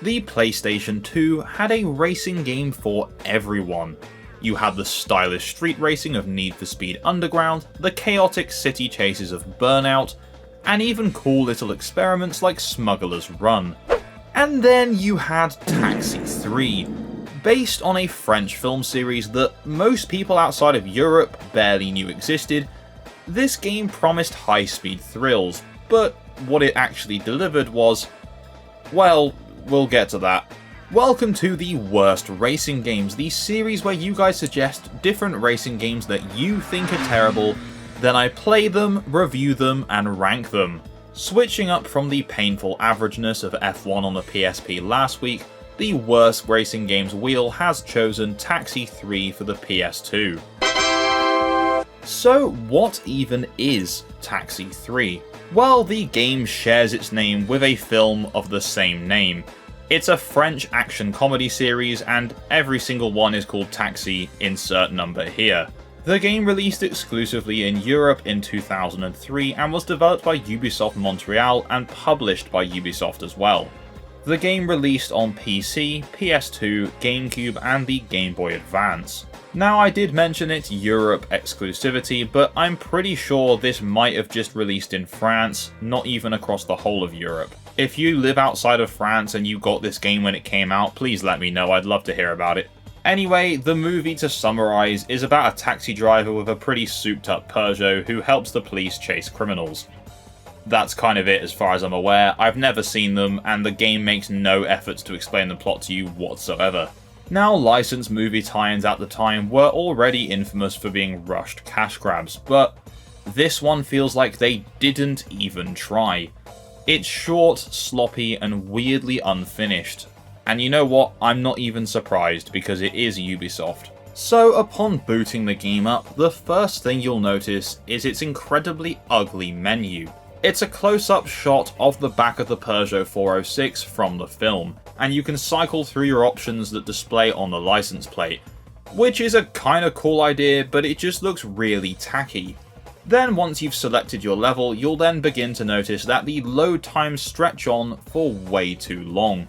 the PlayStation 2 had a racing game for everyone. You had the stylish street racing of Need for Speed Underground, the chaotic city chases of Burnout, and even cool little experiments like Smuggler's Run. And then you had Taxi 3, based on a French film series that most people outside of Europe barely knew existed. This game promised high-speed thrills, but what it actually delivered was, well, we'll get to that. Welcome to the Worst Racing Games, the series where you guys suggest different racing games that you think are terrible, then I play them, review them, and rank them. Switching up from the painful averageness of F1 on the PSP last week, the Worst Racing Games wheel has chosen Taxi 3 for the PS2. So what even is Taxi 3? Well, the game shares its name with a film of the same name. It's a French action comedy series, and every single one is called Taxi, insert number here. The game released exclusively in Europe in 2003 and was developed by Ubisoft Montreal and published by Ubisoft as well. The game released on PC, PS2, GameCube and the Game Boy Advance. Now, I did mention its Europe exclusivity, but I'm pretty sure this might have just released in France, not even across the whole of Europe. If you live outside of France and you got this game when it came out, please let me know, I'd love to hear about it. Anyway, the movie, to summarise, is about a taxi driver with a pretty souped up Peugeot who helps the police chase criminals. That's kind of it as far as I'm aware. I've never seen them, and the game makes no efforts to explain the plot to you whatsoever. Now, licensed movie tie-ins at the time were already infamous for being rushed cash grabs, but this one feels like they didn't even try. It's short, sloppy, and weirdly unfinished. And you know what? I'm not even surprised, because it is Ubisoft. So, upon booting the game up, the first thing you'll notice is its incredibly ugly menu. It's a close-up shot of the back of the Peugeot 406 from the film, and you can cycle through your options that display on the license plate, which is a kinda cool idea, but it just looks really tacky. Then once you've selected your level, you'll then begin to notice that the load times stretch on for way too long.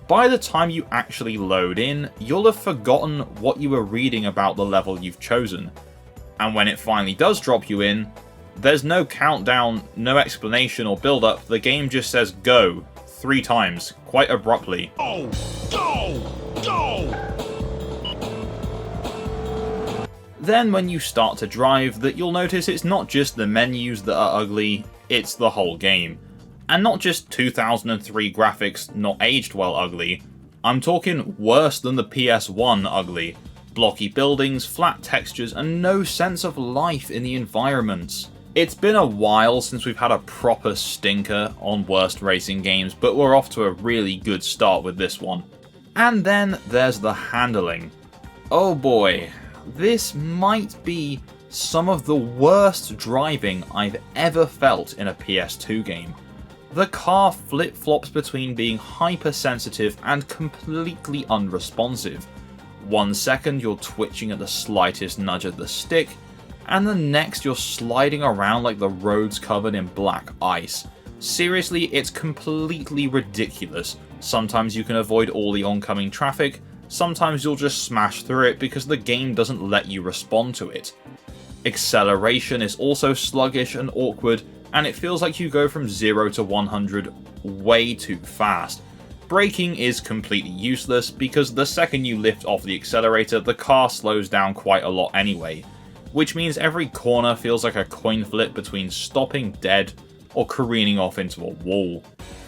By the time you actually load in, you'll have forgotten what you were reading about the level you've chosen, and when it finally does drop you in, there's no countdown, no explanation or build up, the game just says go 3 times, quite abruptly. Go! Go! Go! Then when you start to drive, that you'll notice it's not just the menus that are ugly, it's the whole game. And not just 2003 graphics not aged well ugly, I'm talking worse than the PS1 ugly. Blocky buildings, flat textures, and no sense of life in the environments. It's been a while since we've had a proper stinker on Worst Racing Games, but we're off to a really good start with this one. And then there's the handling. Oh boy, this might be some of the worst driving I've ever felt in a PS2 game. The car flip-flops between being hypersensitive and completely unresponsive. 1 second you're twitching at the slightest nudge of the stick, and the next you're sliding around like the road's covered in black ice. Seriously, it's completely ridiculous. Sometimes you can avoid all the oncoming traffic, sometimes you'll just smash through it because the game doesn't let you respond to it. Acceleration is also sluggish and awkward, and it feels like you go from 0 to 100 way too fast. Braking is completely useless because the second you lift off the accelerator, the car slows down quite a lot anyway, which means every corner feels like a coin flip between stopping dead or careening off into a wall.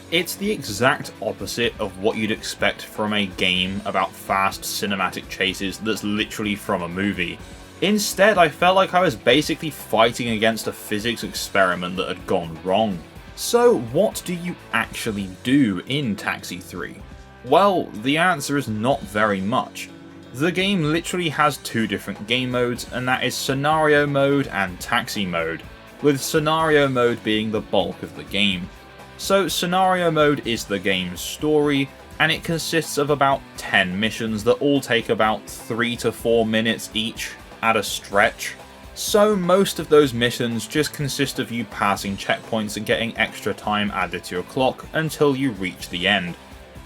It's the exact opposite of what you'd expect from a game about fast cinematic chases that's literally from a movie. Instead, I felt like I was basically fighting against a physics experiment that had gone wrong. So what do you actually do in Taxi 3? Well, the answer is not very much. The game literally has 2 different game modes, and that is Scenario Mode and Taxi Mode, with Scenario Mode being the bulk of the game. So Scenario Mode is the game's story, and it consists of about 10 missions that all take about 3 to 4 minutes each at a stretch. So most of those missions just consist of you passing checkpoints and getting extra time added to your clock until you reach the end.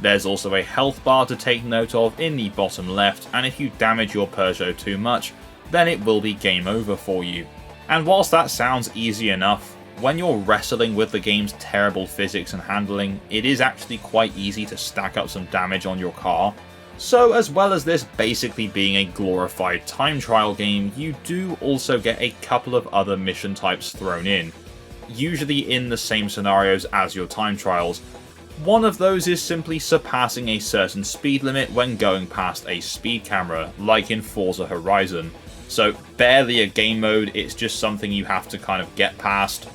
There's also a health bar to take note of in the bottom left, and if you damage your Peugeot too much, then it will be game over for you. And whilst that sounds easy enough, when you're wrestling with the game's terrible physics and handling, it is actually quite easy to stack up some damage on your car. So as well as this basically being a glorified time trial game, you do also get a couple of other mission types thrown in, usually in the same scenarios as your time trials. One of those is simply surpassing a certain speed limit when going past a speed camera, like in Forza Horizon. So barely a game mode, it's just something you have to kind of get past.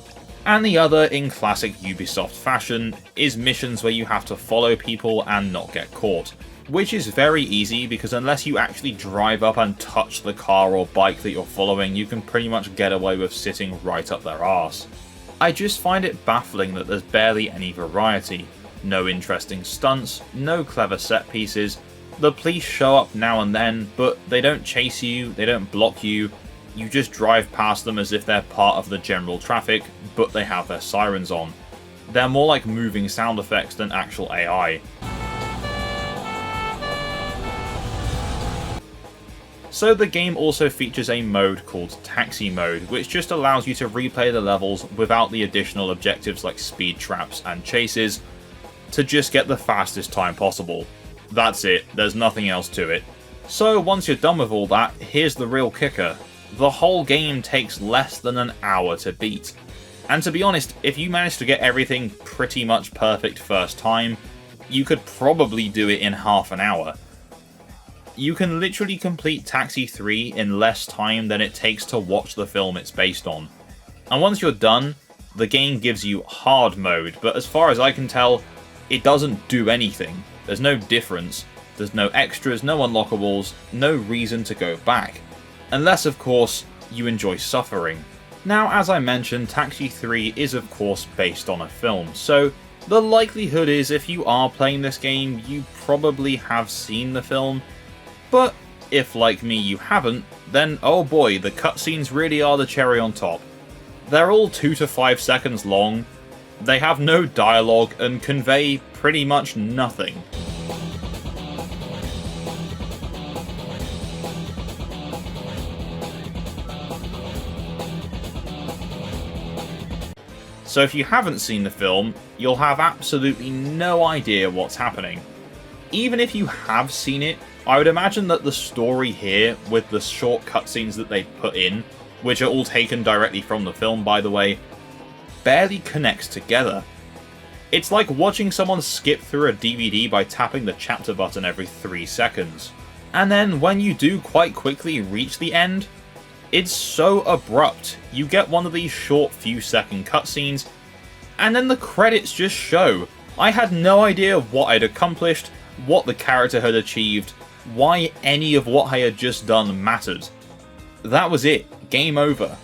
And the other, in classic Ubisoft fashion, is missions where you have to follow people and not get caught. Which is very easy because unless you actually drive up and touch the car or bike that you're following, you can pretty much get away with sitting right up their arse. I just find it baffling that there's barely any variety. No interesting stunts, no clever set pieces. The police show up now and then, but they don't chase you, they don't block you. You just drive past them as if they're part of the general traffic, but they have their sirens on. They're more like moving sound effects than actual AI. So the game also features a mode called Taxi Mode, which just allows you to replay the levels without the additional objectives like speed traps and chases, to just get the fastest time possible. That's it, there's nothing else to it. So once you're done with all that, here's the real kicker. The whole game takes less than an hour to beat. And to be honest, if you manage to get everything pretty much perfect first time, you could probably do it in half an hour. You can literally complete Taxi 3 in less time than it takes to watch the film it's based on. And once you're done, the game gives you hard mode, but as far as I can tell, it doesn't do anything. There's no difference, there's no extras, no unlockables, no reason to go back. Unless, of course, you enjoy suffering. Now, as I mentioned, Taxi 3 is of course based on a film, so the likelihood is if you are playing this game, you probably have seen the film. But if, like me, you haven't, then oh boy, the cutscenes really are the cherry on top. They're all 2 to 5 seconds long, they have no dialogue and convey pretty much nothing. So if you haven't seen the film, you'll have absolutely no idea what's happening. Even if you have seen it, I would imagine that the story here, with the short cutscenes that they put in, which are all taken directly from the film by the way, barely connects together. It's like watching someone skip through a DVD by tapping the chapter button every 3 seconds. And then when you do quite quickly reach the end, it's so abrupt. You get one of these short few second cutscenes, and then the credits just show. I had no idea what I'd accomplished, what the character had achieved, why any of what I had just done mattered. That was it. Game over.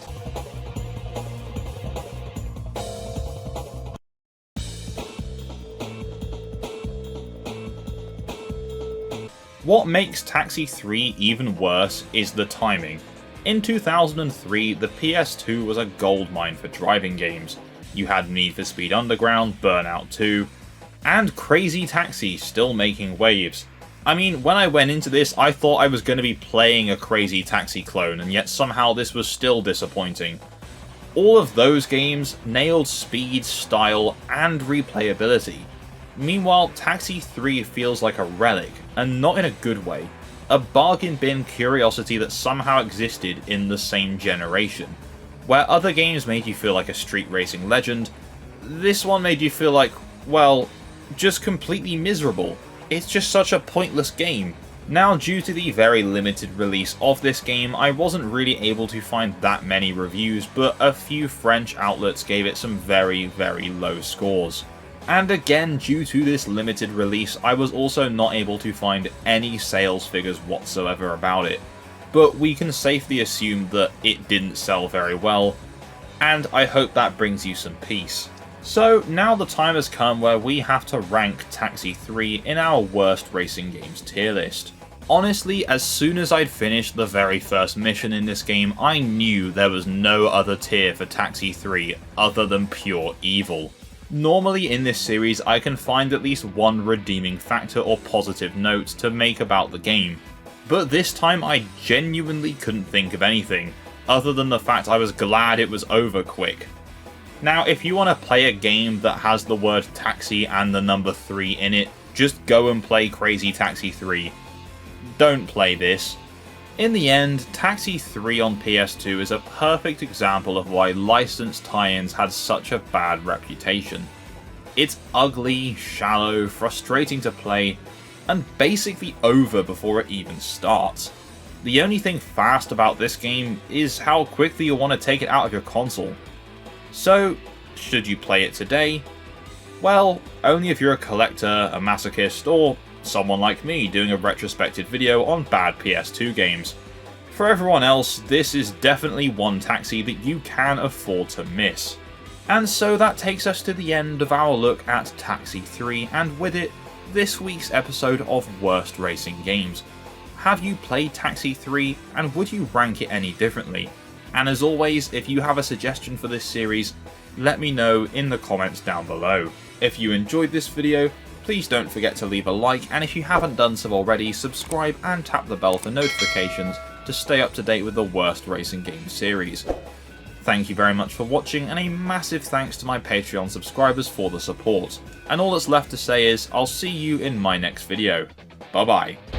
What makes Taxi 3 even worse is the timing. In 2003, the PS2 was a goldmine for driving games. You had Need for Speed Underground, Burnout 2, and Crazy Taxi still making waves. I mean, when I went into this, I thought I was going to be playing a Crazy Taxi clone, and yet somehow this was still disappointing. All of those games nailed speed, style, and replayability. Meanwhile, Taxi 3 feels like a relic, and not in a good way. A bargain bin curiosity that somehow existed in the same generation. Where other games made you feel like a street racing legend, this one made you feel like, well, just completely miserable. It's just such a pointless game. Now, due to the very limited release of this game, I wasn't really able to find that many reviews, but a few French outlets gave it some very, very low scores. And again, due to this limited release, I was also not able to find any sales figures whatsoever about it. But we can safely assume that it didn't sell very well, and I hope that brings you some peace. So now the time has come where we have to rank Taxi 3 in our worst racing games tier list. Honestly, as soon as I'd finished the very first mission in this game, I knew there was no other tier for Taxi 3 other than pure evil. Normally in this series I can find at least one redeeming factor or positive note to make about the game, but this time I genuinely couldn't think of anything, other than the fact I was glad it was over quick. Now if you want to play a game that has the word taxi and the number 3 in it, just go and play Crazy Taxi 3. Don't play this. In the end, Taxi 3 on PS2 is a perfect example of why licensed tie-ins had such a bad reputation. It's ugly, shallow, frustrating to play, and basically over before it even starts. The only thing fast about this game is how quickly you'll want to take it out of your console. So, should you play it today? Well, only if you're a collector, a masochist, or someone like me doing a retrospective video on bad PS2 games. For everyone else, this is definitely one Taxi that you can afford to miss. And so that takes us to the end of our look at Taxi 3, and with it, this week's episode of Worst Racing Games. Have you played Taxi 3, and would you rank it any differently? And as always, if you have a suggestion for this series, let me know in the comments down below. If you enjoyed this video, please don't forget to leave a like, and if you haven't done so already, subscribe and tap the bell for notifications to stay up to date with the Worst Racing Games series. Thank you very much for watching, and a massive thanks to my Patreon subscribers for the support. And all that's left to say is, I'll see you in my next video. Bye bye.